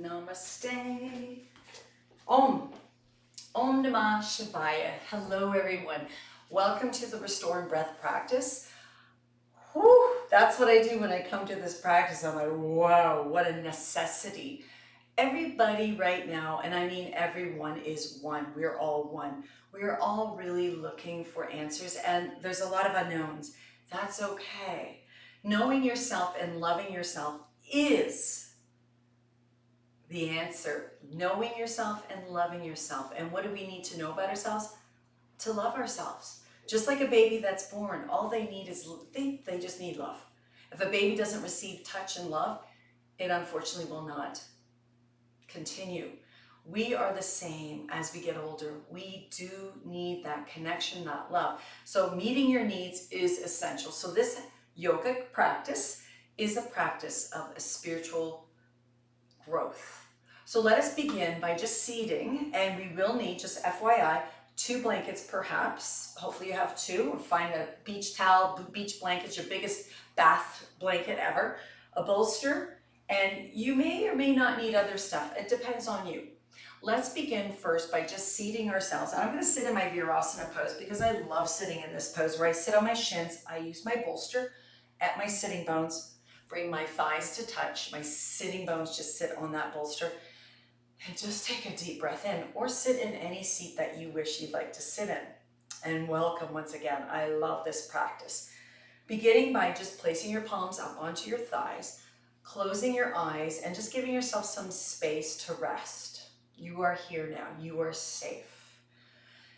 Namaste. Om. Om Namah Shivaya. Hello, everyone. Welcome to the Restore and Breath practice. Whew, that's what I do when I come to this practice. I'm like, wow, what a necessity. Everybody right now, and I mean everyone, is one. We're all one. We're all really looking for answers, and there's a lot of unknowns. That's okay. Knowing yourself and loving yourself is the answer. Knowing yourself and loving yourself. And what do we need to know about ourselves? To love ourselves. Just like a baby that's born, all they need is, they just need love. If a baby doesn't receive touch and love, it unfortunately will not continue. We are the same as we get older. We do need that connection, that love. So meeting your needs is essential. So this yoga practice is a practice of a spiritual growth. So let us begin by just seating, and we will need, just FYI, 2 blankets perhaps. Hopefully you have 2, or find a beach towel, beach blanket, your biggest bath blanket ever, a bolster, and you may or may not need other stuff. It depends on you. Let's begin first by just seating ourselves. And I'm going to sit in my Virasana pose because I love sitting in this pose where I sit on my shins. I use my bolster at my sitting bones, bring my thighs to touch. My sitting bones just sit on that bolster. And just take a deep breath in, or sit in any seat that you wish you'd like to sit in. And welcome once again. I love this practice. Beginning by just placing your palms up onto your thighs, closing your eyes, and just giving yourself some space to rest. You are here now. You are safe.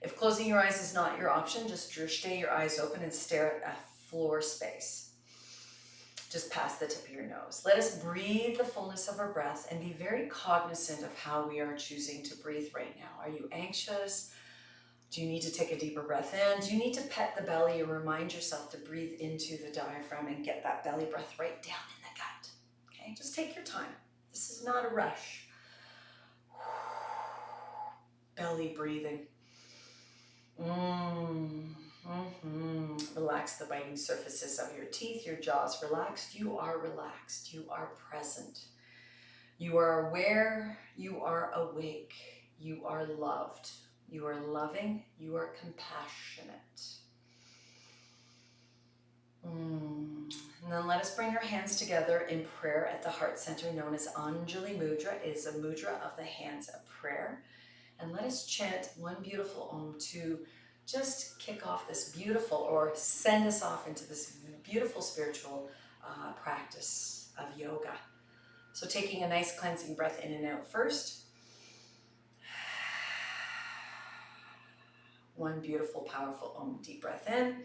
If closing your eyes is not your option, just stay your eyes open and stare at a floor space. Just past the tip of your nose. Let us breathe the fullness of our breath and be very cognizant of how we are choosing to breathe right now. Are you anxious? Do you need to take a deeper breath in? Do you need to pet the belly or remind yourself to breathe into the diaphragm and get that belly breath right down in the gut? Okay, just take your time. This is not a rush. Belly breathing. Relax the biting surfaces of your teeth, your jaw's relaxed. You are relaxed. You are present. You are aware. You are awake. You are loved. You are loving. You are compassionate. And then let us bring our hands together in prayer at the heart center, known as Anjali Mudra. It is a mudra of the hands of prayer. And let us chant one beautiful Om to just kick off this beautiful, or send us off into this beautiful spiritual practice of yoga. So taking a nice cleansing breath in and out first. One beautiful, powerful Om. Deep breath in.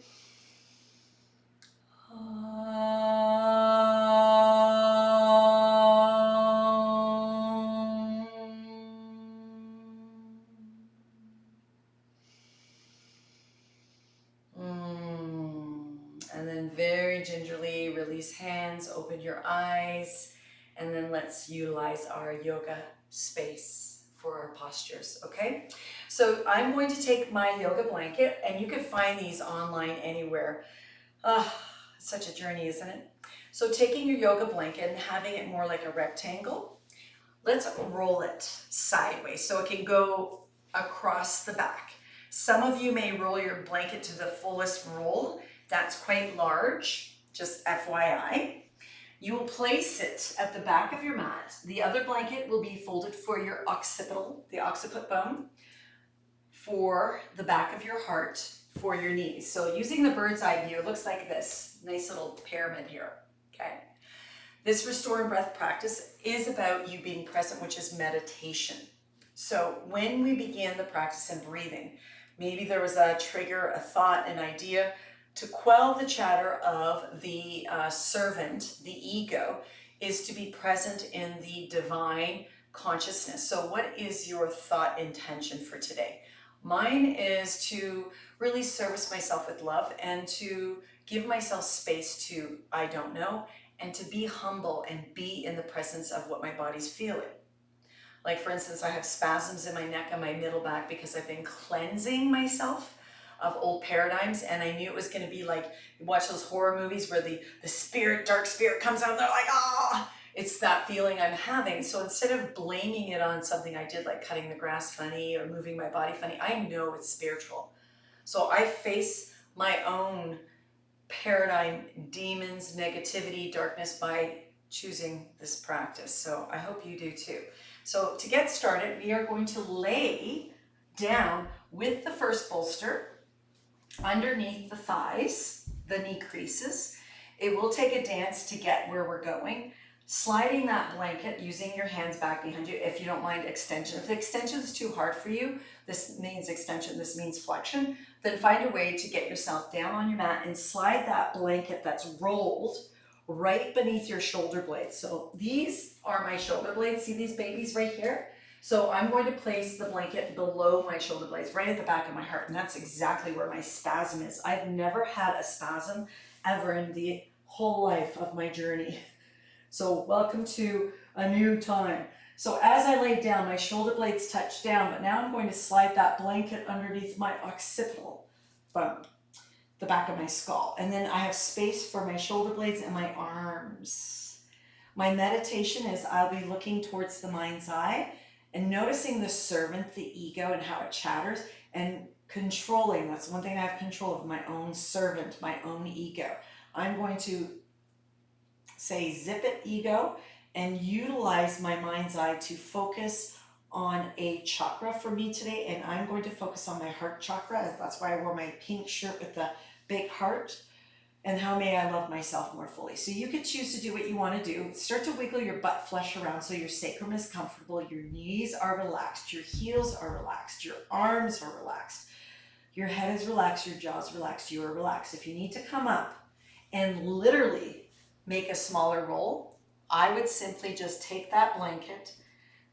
And then very gingerly release hands, open your eyes, and then let's utilize our yoga space for our postures, okay? So I'm going to take my yoga blanket, and you can find these online anywhere. Such a journey, isn't it? So taking your yoga blanket and having it more like a rectangle, let's roll it sideways so it can go across the back. Some of you may roll your blanket to the fullest roll. That's quite large, just FYI. You will place it at the back of your mat. The other blanket will be folded for your occipital, the occiput bone, for the back of your heart, for your knees. So using the bird's eye view, it looks like this nice little pyramid here, okay? This Restore and Breath practice is about you being present, which is meditation. So when we began the practice in breathing, maybe there was a trigger, a thought, an idea. To quell the chatter of the servant, the ego, is to be present in the divine consciousness. So what is your thought intention for today? Mine is to really service myself with love and to give myself space to, I don't know, and to be humble and be in the presence of what my body's feeling. Like for instance, I have spasms in my neck and my middle back because I've been cleansing myself of old paradigms, and I knew it was going to be like, you watch those horror movies where the spirit, dark spirit comes out and they're like, ah, It's that feeling I'm having. So instead of blaming it on something I did, like cutting the grass funny or moving my body funny, I know it's spiritual. So I face my own paradigm demons, negativity, darkness by choosing this practice. So I hope you do too. So to get started, we are going to lay down with the first bolster underneath the thighs, the knee creases. It will take a dance to get where we're going. Sliding that blanket, using your hands back behind you, if you don't mind extension. If the extension is too hard for you, this means extension, this means flexion, then find a way to get yourself down on your mat and slide that blanket that's rolled right beneath your shoulder blades. So these are my shoulder blades. See these babies right here? So I'm going to place the blanket below my shoulder blades, right at the back of my heart, and that's exactly where my spasm is. I've never had a spasm ever in the whole life of my journey. So welcome to a new time. So as I lay down, my shoulder blades touch down, but now I'm going to slide that blanket underneath my occipital bone, the back of my skull. And then I have space for my shoulder blades and my arms. My meditation is I'll be looking towards the mind's eye and noticing the servant, the ego, and how it chatters, and controlling. That's one thing I have control of, my own servant, my own ego. I'm going to say zip it, ego, and utilize my mind's eye to focus on a chakra for me today. And I'm going to focus on my heart chakra. That's why I wore my pink shirt with the big heart. And how may I love myself more fully? So you could choose to do what you want to do. Start to wiggle your butt flesh around so your sacrum is comfortable, your knees are relaxed, your heels are relaxed, your arms are relaxed, your head is relaxed, your jaw's relaxed, you are relaxed. If you need to come up and literally make a smaller roll, I would simply just take that blanket,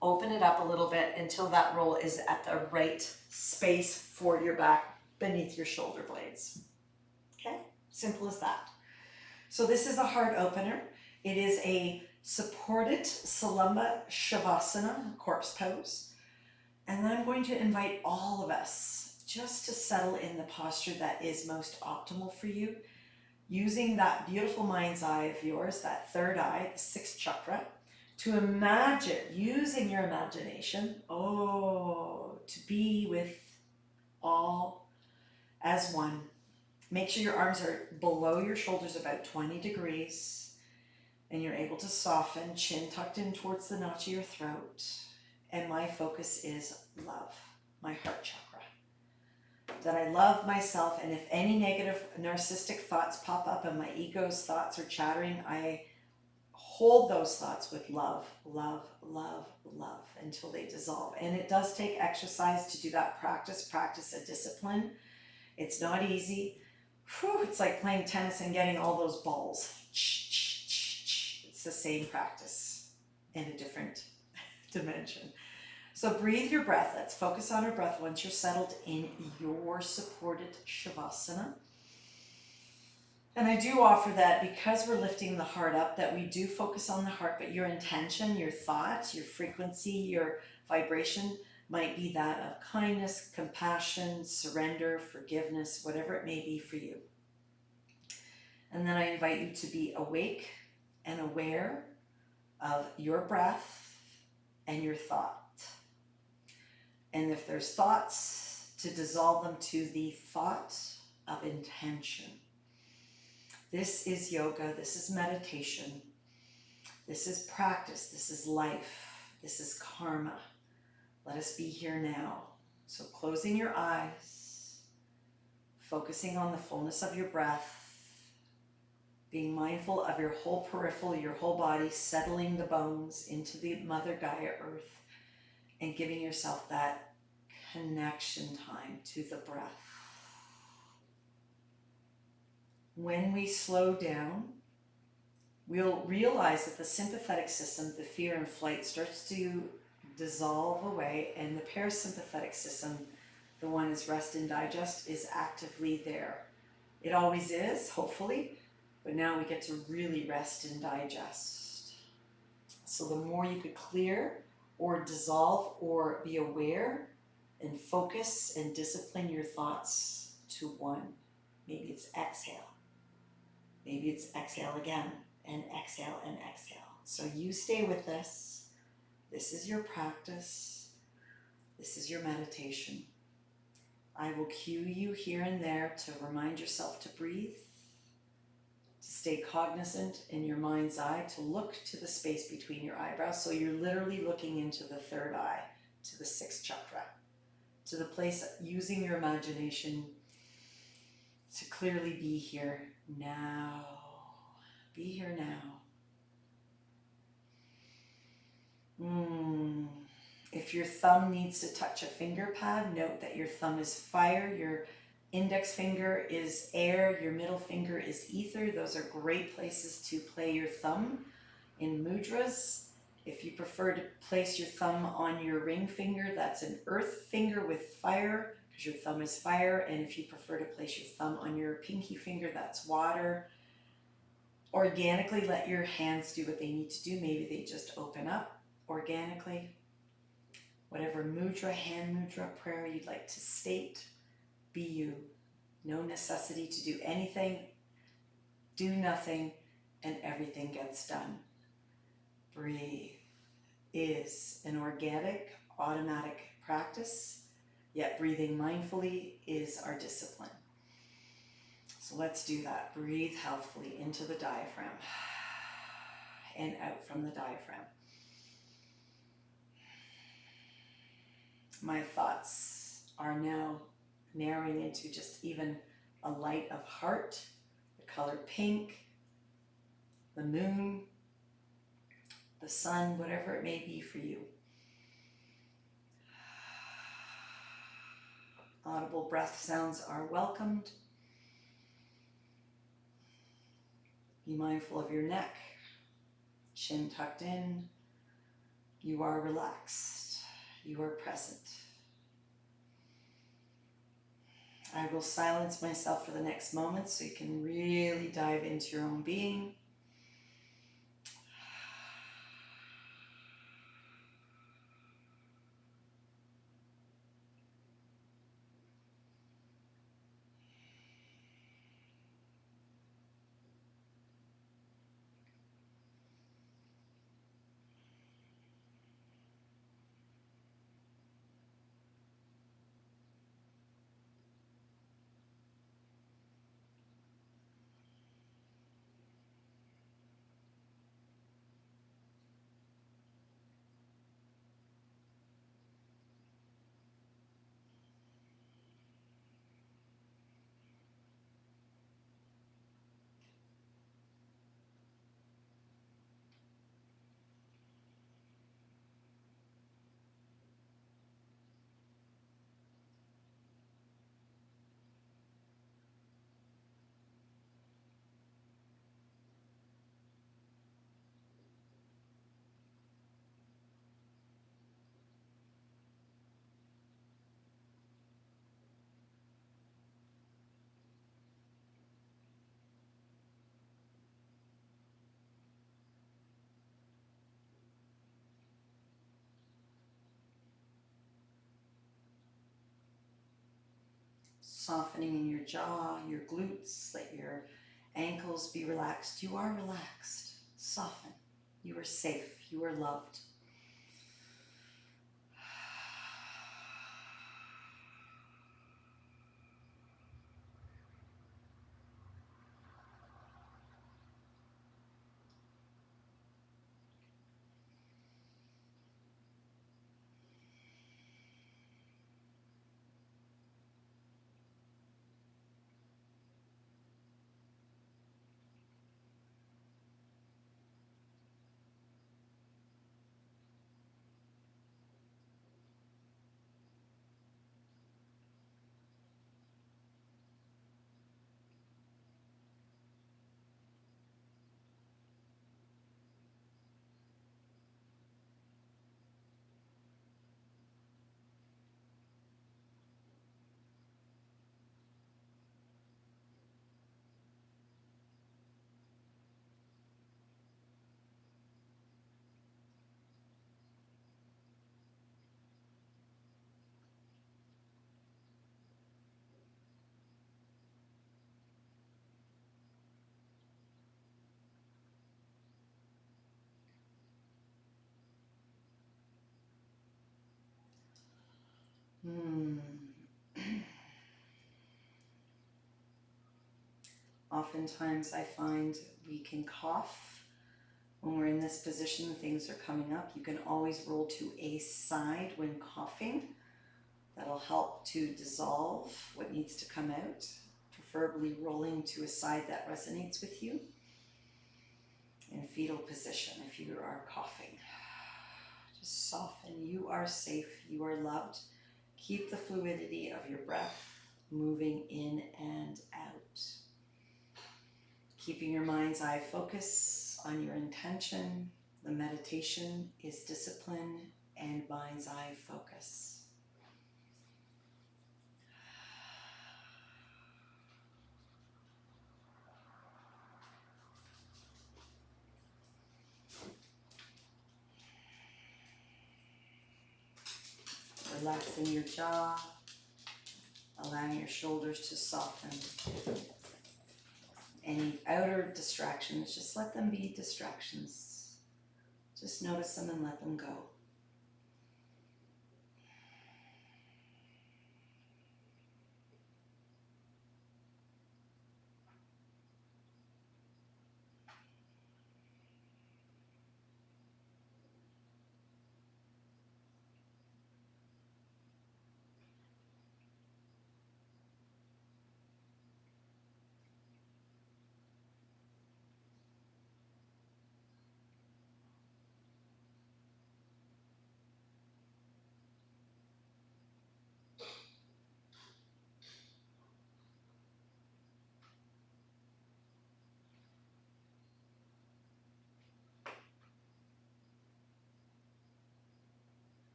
open it up a little bit until that roll is at the right space for your back beneath your shoulder blades. Okay? Simple as that. So this is a heart opener. It is a supported Salamba Shavasana, corpse pose. And then I'm going to invite all of us just to settle in the posture that is most optimal for you, using that beautiful mind's eye of yours, that third eye, the sixth chakra, to imagine, using your imagination, to be with all as one. Make sure your arms are below your shoulders about 20 degrees, and you're able to soften, chin tucked in towards the notch of your throat. And my focus is love, my heart chakra. That I love myself, and if any negative narcissistic thoughts pop up and my ego's thoughts are chattering, I hold those thoughts with love, love, love, love until they dissolve. And it does take exercise to do that. Practice a discipline. It's not easy. It's like playing tennis and getting all those balls. It's the same practice in a different dimension. So breathe your breath. Let's focus on our breath once you're settled in your supported Shavasana. And I do offer that because we're lifting the heart up, that we do focus on the heart, but your intention, your thought, your frequency, your vibration might be that of kindness, compassion, surrender, forgiveness, whatever it may be for you. And then I invite you to be awake and aware of your breath and your thought. And if there's thoughts, to dissolve them to the thought of intention. This is yoga, this is meditation, this is practice, this is life, this is karma. Let us be here now. So closing your eyes, focusing on the fullness of your breath, being mindful of your whole peripheral, your whole body, settling the bones into the Mother Gaia Earth, and giving yourself that connection time to the breath. When we slow down, we'll realize that the sympathetic system, the fear and flight, starts to dissolve away, and the parasympathetic system, the one is rest and digest, is actively there. It always is, hopefully, but now we get to really rest and digest. So the more you could clear or dissolve or be aware and focus and discipline your thoughts to one. Maybe it's exhale. Maybe it's exhale again, and exhale and exhale. So you stay with this. This is your practice. This is your meditation. I will cue you here and there to remind yourself to breathe, to stay cognizant in your mind's eye, to look to the space between your eyebrows. So you're literally looking into the third eye, to the sixth chakra, to the place using your imagination to clearly be here now. Be here now. If your thumb needs to touch a finger pad, note that your thumb is fire, your index finger is air, your middle finger is ether. Those are great places to play your thumb in mudras. If you prefer to place your thumb on your ring finger, that's an earth finger with fire, because your thumb is fire. And if you prefer to place your thumb on your pinky finger, that's water. Organically, let your hands do what they need to do. Maybe they just open up organically. Whatever mudra, hand mudra, prayer you'd like to state, be you. No necessity to do anything, do nothing, and everything gets done. Breathe is an organic, automatic practice, yet breathing mindfully is our discipline. So let's do that. Breathe healthfully into the diaphragm and out from the diaphragm. My thoughts are now narrowing into just even a light of heart, the color pink, the moon, the sun, whatever it may be for you. Audible breath sounds are welcomed. Be mindful of your neck, chin tucked in. You are relaxed. You are present. I will silence myself for the next moment so you can really dive into your own being. Softening in your jaw, your glutes, let your ankles be relaxed. You are relaxed. Soften. You are safe. You are loved. Oftentimes I find we can cough when we're in this position, things are coming up. You can always roll to a side when coughing. That'll help to dissolve what needs to come out, preferably rolling to a side that resonates with you. In fetal position if you are coughing. Just soften. You are safe. You are loved. Keep the fluidity of your breath moving in and out. Keeping your mind's eye focus on your intention. The meditation is discipline and mind's eye focus. Relaxing your jaw, allowing your shoulders to soften. Any outer distractions, just let them be distractions. Just notice them and let them go.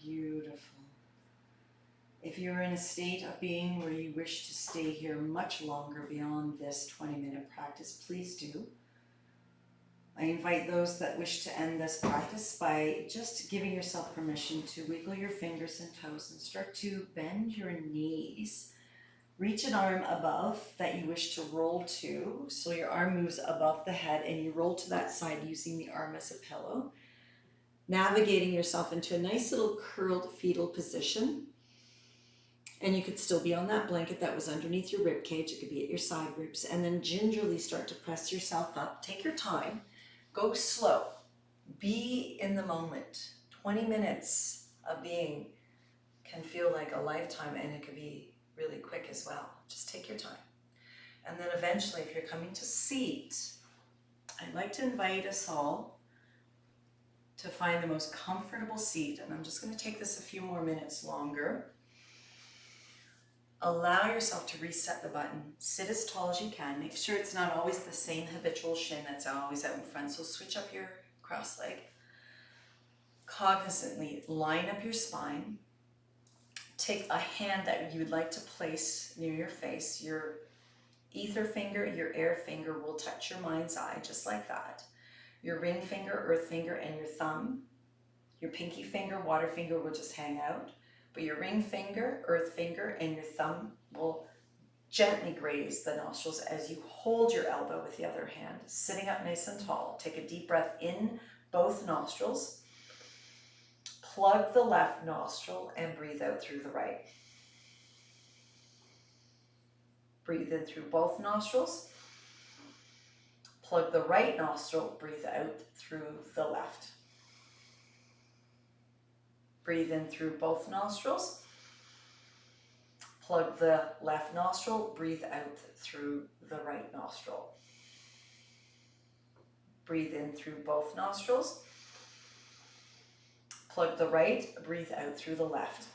Beautiful. If you're in a state of being where you wish to stay here much longer beyond this 20-minute practice, please do. I invite those that wish to end this practice by just giving yourself permission to wiggle your fingers and toes and start to bend your knees. Reach an arm above that you wish to roll to, so your arm moves above the head and you roll to that side using the arm as a pillow. Navigating yourself into a nice little curled fetal position. And you could still be on that blanket that was underneath your rib cage. It could be at your side ribs. And then gingerly start to press yourself up. Take your time. Go slow. Be in the moment. 20 minutes of being can feel like a lifetime, and it could be really quick as well. Just take your time. And then eventually, if you're coming to seat, I'd like to invite us all to find the most comfortable seat. And I'm just going to take this a few more minutes longer. Allow yourself to reset the button. Sit as tall as you can. Make sure it's not always the same habitual shin that's always out in front. So switch up your cross leg. Cognizantly line up your spine. Take a hand that you would like to place near your face. Your ether finger, your air finger will touch your mind's eye, just like that. Your ring finger, earth finger, and your thumb. Your pinky finger, water finger will just hang out. But your ring finger, earth finger, and your thumb will gently graze the nostrils as you hold your elbow with the other hand, sitting up nice and tall. Take a deep breath in both nostrils. Plug the left nostril and breathe out through the right. Breathe in through both nostrils. Plug the right nostril, breathe out through the left. Breathe in through both nostrils. Plug the left nostril, breathe out through the right nostril. Breathe in through both nostrils. Plug the right, breathe out through the left.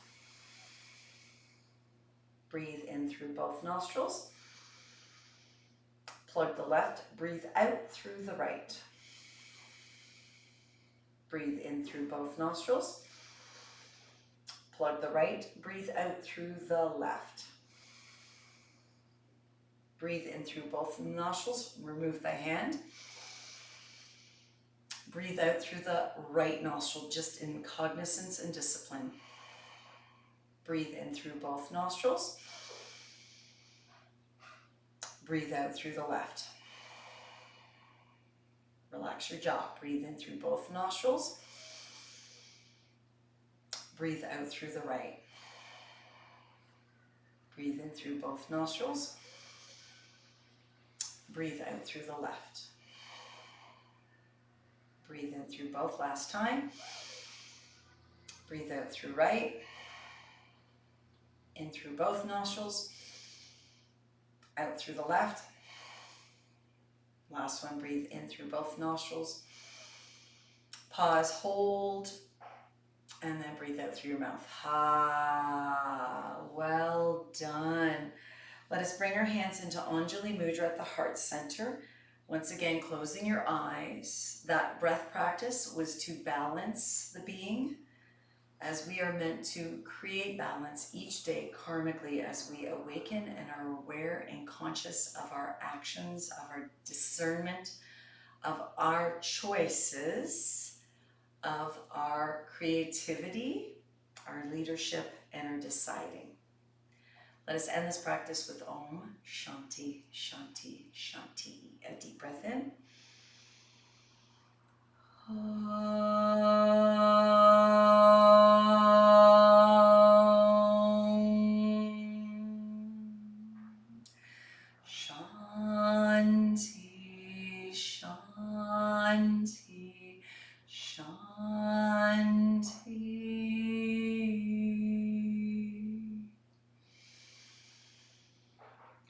Breathe in through both nostrils. Plug the left, breathe out through the right. Breathe in through both nostrils. Plug the right, breathe out through the left. Breathe in through both nostrils, remove the hand. Breathe out through the right nostril, just in cognizance and discipline. Breathe in through both nostrils. Breathe out through the left. Relax your jaw. Breathe in through both nostrils. Breathe out through the right. Breathe in through both nostrils. Breathe out through the left. Breathe in through both last time. Breathe out through right. In through both nostrils. Out through the left. Last one, breathe in through both nostrils. Pause, hold, and then breathe out through your mouth. Ha, well done. Let us bring our hands into Anjali Mudra at the heart center. Once again, closing your eyes. That breath practice was to balance the being, as we are meant to create balance each day karmically as we awaken and are aware and conscious of our actions, of our discernment, of our choices, of our creativity, our leadership, and our deciding. Let us end this practice with Om Shanti Shanti Shanti. A deep breath in. Shanti, Shanti, Shanti.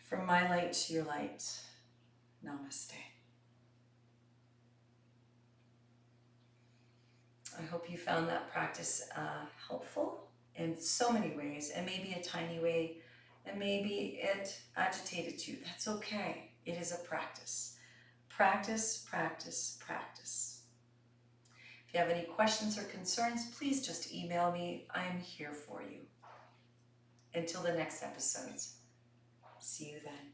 From my light to your light, namaste. I hope you found that practice helpful in so many ways, and maybe a tiny way, and maybe it agitated you. That's okay. It is a practice. Practice, practice, practice. If you have any questions or concerns, please just email me. I am here for you. Until the next episodes. See you then.